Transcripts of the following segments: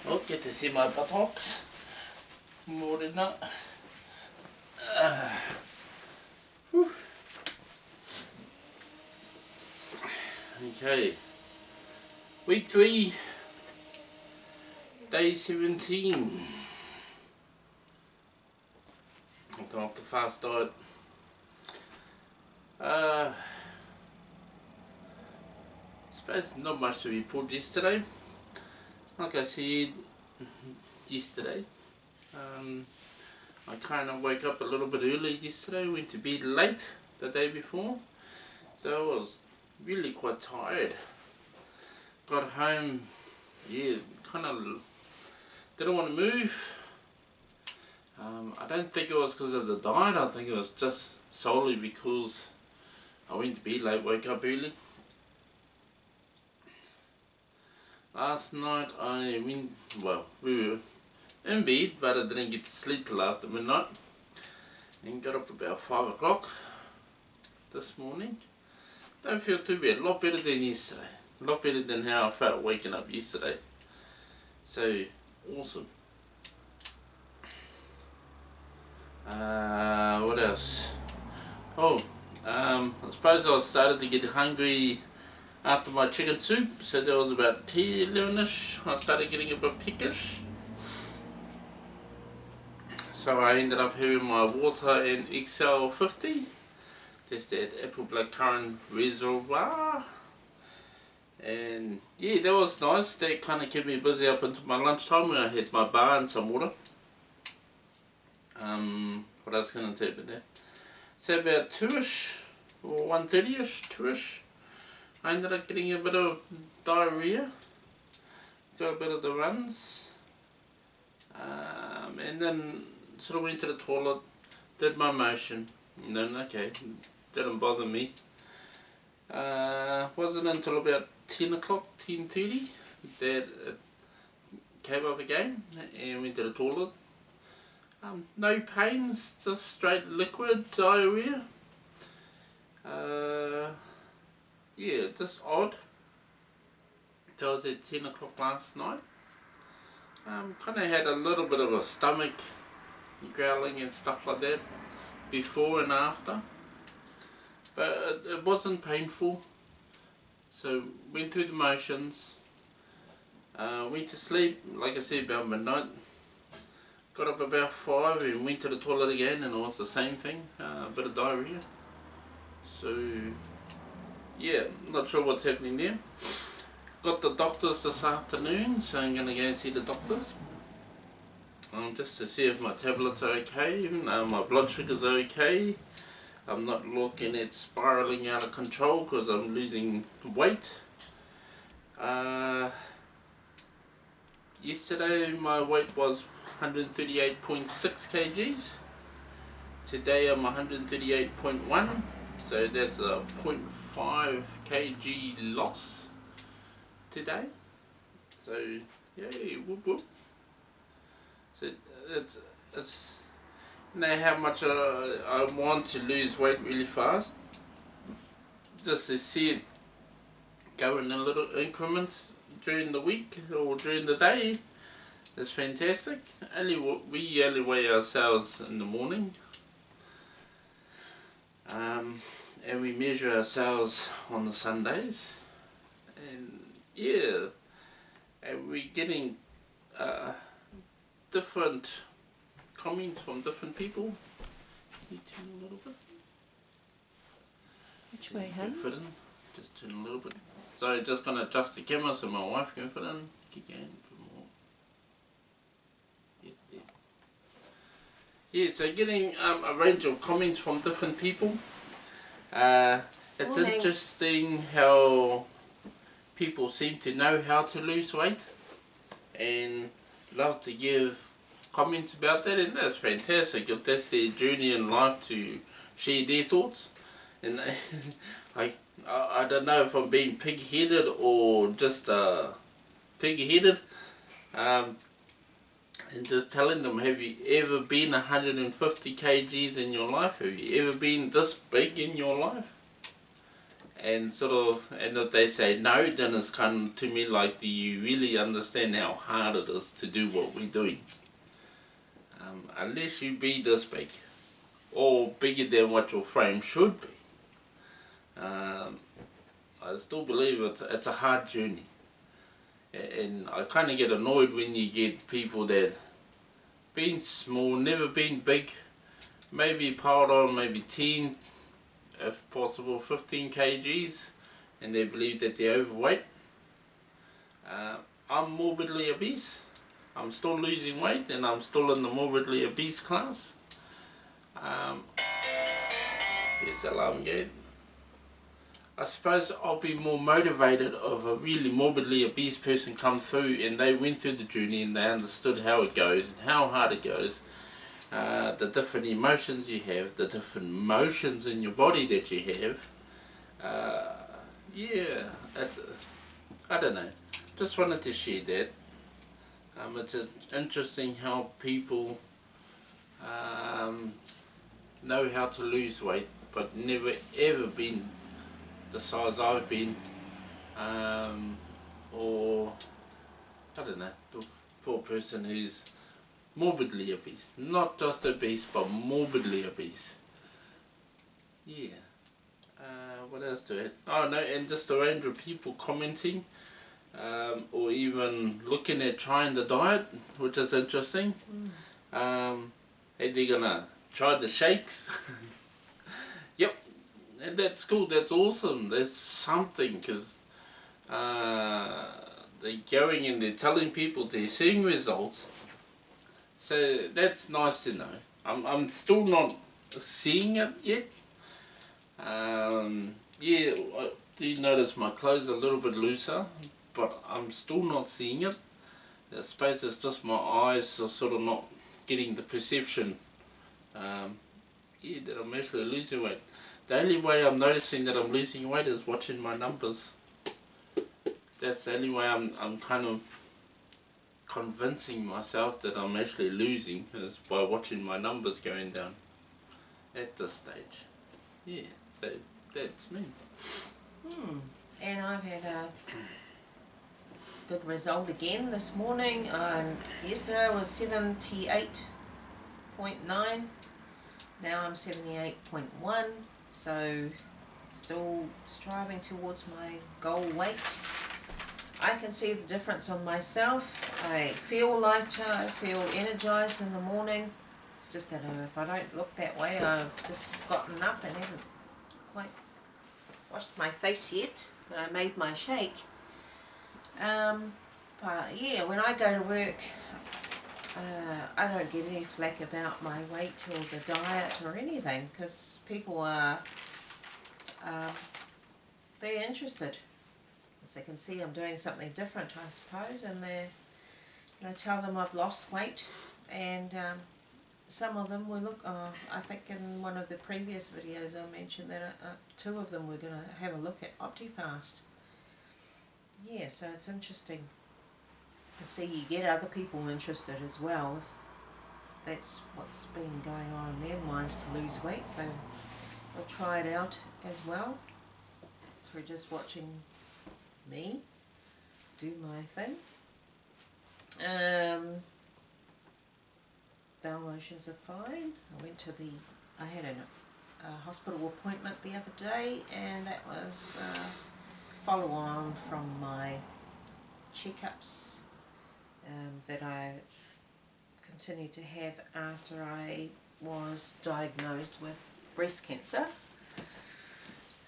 Oh, get to see my buttocks. More than that. Okay. Week 3, day 17. I've gone off the fast diet. I suppose not much to report yesterday. Like I said yesterday, I kind of woke up a little bit early yesterday, went to bed late the day before, so I was really quite tired. Got home, kind of didn't want to move. I don't think it was because of the diet, I think it was just solely because I went to bed late, woke up early. Last night we were in bed, but I didn't get to sleep till after midnight, and got up about 5 o'clock this morning. Don't feel too bad, a lot better than yesterday, a lot better than how I felt waking up yesterday, so awesome. What else? I suppose I started to get hungry after my chicken soup, so that was about 10-11ish. I started getting a bit peckish, so I ended up having my water and XL50. That's that apple blackcurrant reservoir, and yeah, that was nice. That kind of kept me busy up until my lunchtime when I had my bar and some water. What else can I tell you about that? So about 2ish or 1:30ish, 2ish, I ended up getting a bit of diarrhea, got a bit of the runs, and then sort of went to the toilet, did my motion, and then okay, didn't bother me. Wasn't until about 10 o'clock, 10:30 that it came up again and went to the toilet. No pains, just straight liquid diarrhea. Yeah, just odd. That was at 10 o'clock last night. Kind of had a little bit of a stomach growling and stuff like that before and after, but it wasn't painful. So went through the motions, went to sleep, like I said, about midnight. Got up about 5 and went to the toilet again, and it was the same thing, a bit of diarrhea. So yeah, not sure what's happening there. Got the doctors this afternoon, so I'm going to go and see the doctors, just to see if my tablets are okay, my blood sugar's okay. I'm not looking at spiraling out of control because I'm losing weight. Yesterday my weight was 138.6 kgs. Today I'm 138.1, so that's a 0.5 kg loss today. So yay, whoop whoop. So it's know how much I want to lose weight really fast. Just to see it go in little increments during the week or during the day. It's fantastic. We only weigh ourselves in the morning, and we measure ourselves on the Sundays, and yeah, and we're getting different comments from different people. Can you turn a little bit? Which way, hun? Fit in. Just turn a little bit. So just gonna adjust the camera so my wife can fit in. Keep going. Yeah, so getting a range of comments from different people. It's Morning. interesting how people seem to know how to lose weight and love to give comments about that, and that's fantastic if that's their journey in life to share their thoughts. And I don't know if I'm being pig-headed or just pig-headed. And just telling them, have you ever been 150 kgs in your life? Have you ever been this big in your life? and sort of, and if they say no, then it's kind of to me like, do you really understand how hard it is to do what we're doing? Unless you be this big, or bigger than what your frame should be, I still believe it's a hard journey. And I kind of get annoyed when you get people that been small, never been big, maybe piled on maybe 10, if possible 15 kgs, and they believe that they're overweight. I'm morbidly obese. I'm still losing weight, and I'm still in the morbidly obese class. There's the alarm gate. I suppose I'll be more motivated if a really morbidly obese person come through and they went through the journey and they understood how it goes and how hard it goes, the different emotions you have, the different motions in your body that you have. Yeah, I don't know. Just wanted to share that. It's interesting how people know how to lose weight but never ever been the size I've been, or I don't know, for a person who's morbidly obese, not just obese but morbidly obese. Yeah. What else do I have? Oh no, and just a range of people commenting, or even looking at trying the diet, which is interesting. Hey, they're gonna try the shakes. Yep. And that's cool, that's awesome, that's something, because they're going and they're telling people they're seeing results, so that's nice to know. I'm still not seeing it yet. Yeah, I do notice my clothes are a little bit looser, but I'm still not seeing it. I suppose it's just my eyes are sort of not getting the perception, yeah, that I'm actually losing weight. The only way I'm noticing that I'm losing weight is watching my numbers. That's the only way I'm kind of convincing myself that I'm actually losing, is by watching my numbers going down at this stage. Yeah, so that's me. And I've had a good result again this morning. Yesterday I was 78.9, now I'm 78.1. So, still striving towards my goal weight. I can see the difference on myself. I feel lighter, I feel energized in the morning. It's just that if I don't look that way, I've just gotten up and haven't quite washed my face yet, but I made my shake. But yeah, when I go to work, I don't get any flack about my weight or the diet or anything, because people are they're interested, because they can see I'm doing something different, I suppose, and they, I tell them I've lost weight, and some of them will look. I think in one of the previous videos I mentioned that 2 of them were going to have a look at Optifast. Yeah, so it's interesting to see you get other people interested as well. If that's what's been going on in their minds, to lose weight, they'll try it out as well, through just watching me do my thing. Bowel motions are fine. I had a hospital appointment the other day, and that was follow on from my checkups that I continued to have after I was diagnosed with breast cancer.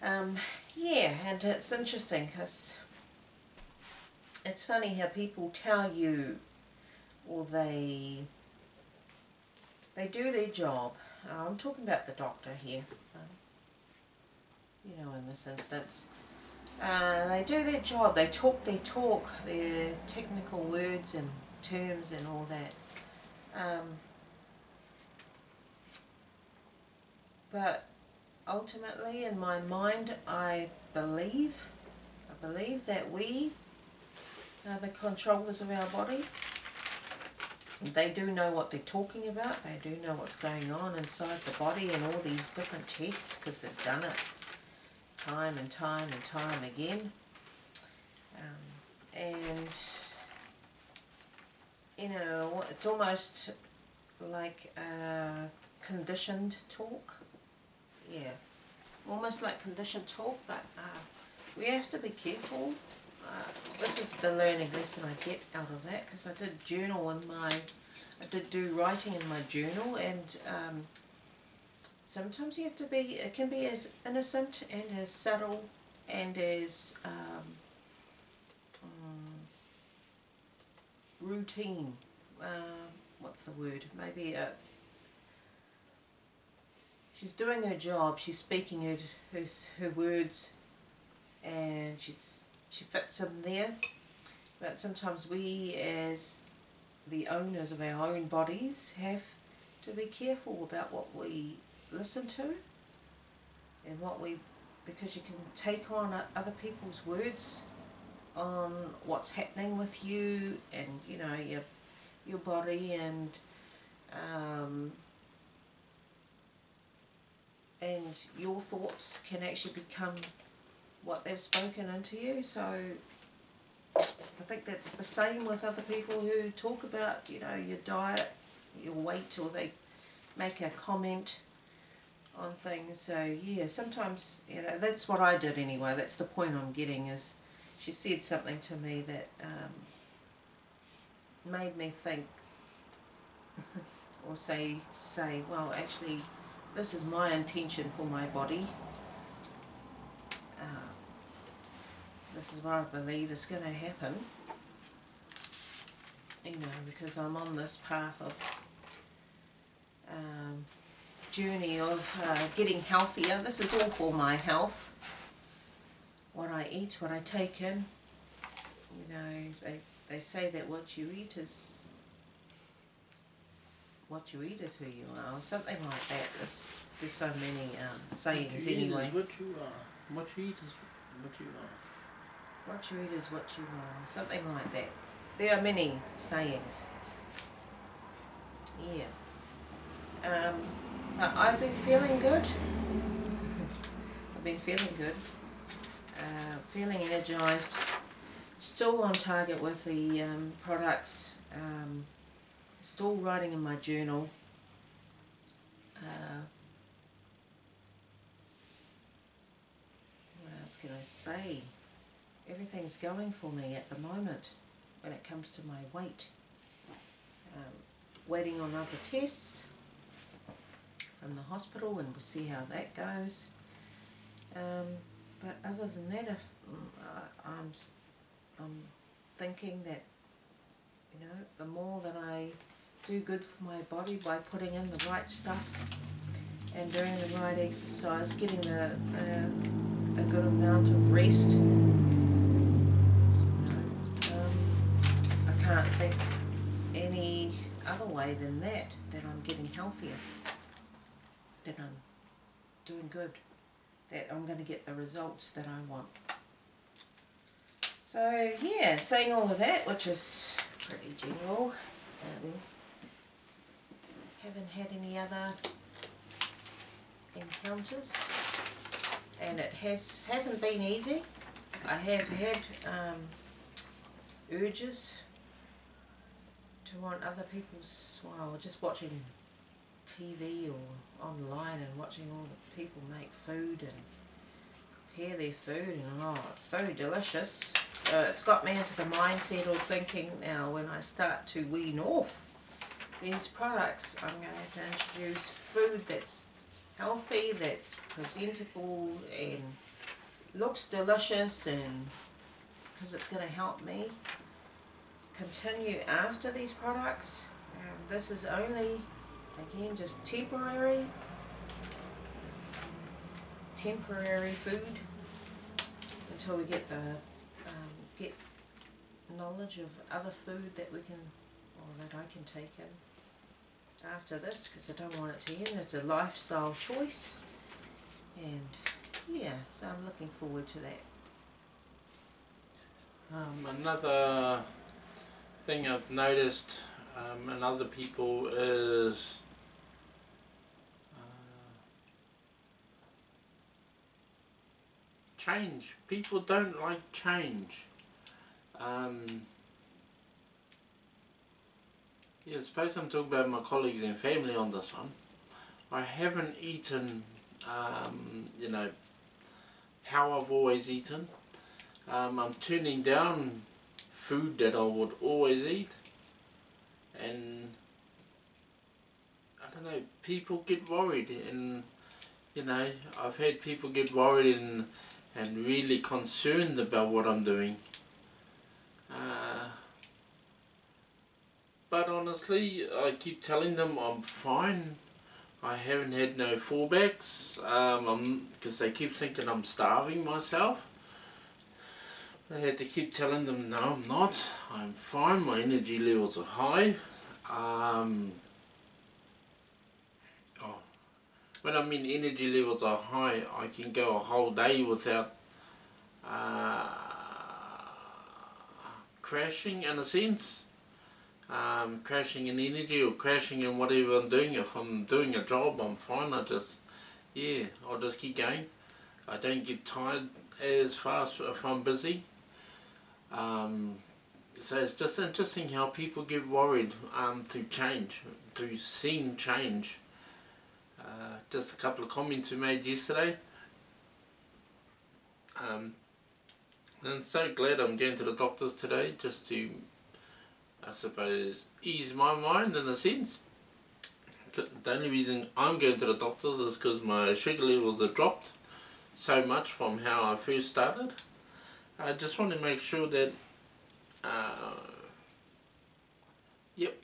Yeah, and it's interesting because it's funny how people tell you, or they do their job. I'm talking about the doctor here, you know, in this instance. They do their job, they talk their talk, their technical words and terms and all that. But ultimately, in my mind, I believe that we are the controllers of our body. They do know what they're talking about. They do know what's going on inside the body and all these different tests, because they've done it time and time and time again. And you know, it's almost like conditioned talk. Yeah, almost like conditioned talk, but we have to be careful. This is the learning lesson I get out of that, because I did do writing in my journal, and sometimes you have to be, it can be as innocent and as subtle and as routine. What's the word? Maybe she's doing her job, she's speaking her words, and she fits them there. But sometimes we, as the owners of our own bodies, have to be careful about what we listen to and because you can take on other people's words on what's happening with you and, you know, your body, and your thoughts can actually become what they've spoken into you. So I think that's the same with other people who talk about, you know, your diet, your weight, or they make a comment on things. So yeah, sometimes, you know, that's what I did anyway. That's the point I'm getting, is she said something to me that made me think or say, well, actually, this is my intention for my body. This is what I believe is going to happen, you know, because I'm on this path of journey of getting healthier. This is all for my health. What I eat, what I take in. You know, they say that what you eat is who you are, or something like that. There's so many sayings anyway. What you are. What you eat is what you are. What you eat is what you are, something like that. There are many sayings. Yeah. But I've been feeling good. I've been feeling good. Feeling energised. Still on target with the products. Still writing in my journal. What else can I say? Everything's going for me at the moment when it comes to my weight. Waiting on other tests from the hospital, and we'll see how that goes. But other than that, if I'm thinking that, you know, the more that I do good for my body by putting in the right stuff and doing the right exercise, getting a good amount of rest, I can't think any other way than that I'm getting healthier, that I'm doing good, that I'm going to get the results that I want. So yeah, saying all of that, which is pretty general, haven't had any other encounters, and it hasn't been easy. I have had urges to want other people's, well, just watching TV or online and watching all the people make food and prepare their food, and oh, it's so delicious. So it's got me into the mindset of thinking now, when I start to wean off these products, I'm going to have to introduce food that's healthy, that's presentable and looks delicious, and because it's going to help me continue after these products. This is only, again, just temporary food until we get get knowledge of other food that we can, or that I can take in after this, because I don't want it to end. It's a lifestyle choice, and yeah, so I'm looking forward to that. Another thing I've noticed in other people is change. People don't like change. Yeah, I suppose I'm talking about my colleagues and family on this one. I haven't eaten, you know, how I've always eaten. I'm turning down food that I would always eat. And, I don't know, people get worried. And, you know, I've had people get worried and really concerned about what I'm doing. But honestly, I keep telling them I'm fine. I haven't had no fallbacks, because they keep thinking I'm starving myself. I had to keep telling them, no, I'm not. I'm fine. My energy levels are high. When I mean energy levels are high, I can go a whole day without crashing, in a sense. Crashing in energy or crashing in whatever I'm doing. If I'm doing a job, I'm fine. I'll just keep going. I don't get tired as fast if I'm busy. So it's just interesting how people get worried through change, through seeing change. Just a couple of comments we made yesterday. And I'm so glad I'm going to the doctors today, just to, I suppose, ease my mind in a sense. The only reason I'm going to the doctors is because my sugar levels have dropped so much from how I first started. I just want to make sure that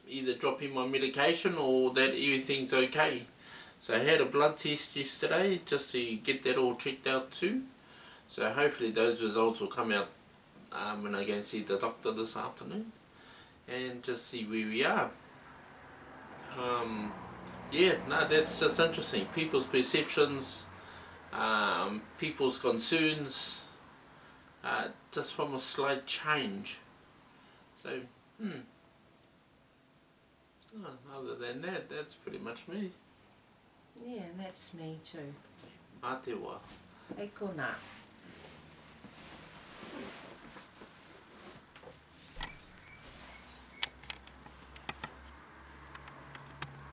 either dropping my medication or that everything's okay. So I had a blood test yesterday just to get that all checked out too. So hopefully those results will come out when I go and see the doctor this afternoon, and just see where we are. That's just interesting. People's perceptions, people's concerns, just from a slight change. So, other than that, that's pretty much me. Yeah, and that's me too. Mā te wā. Hey, ko nā.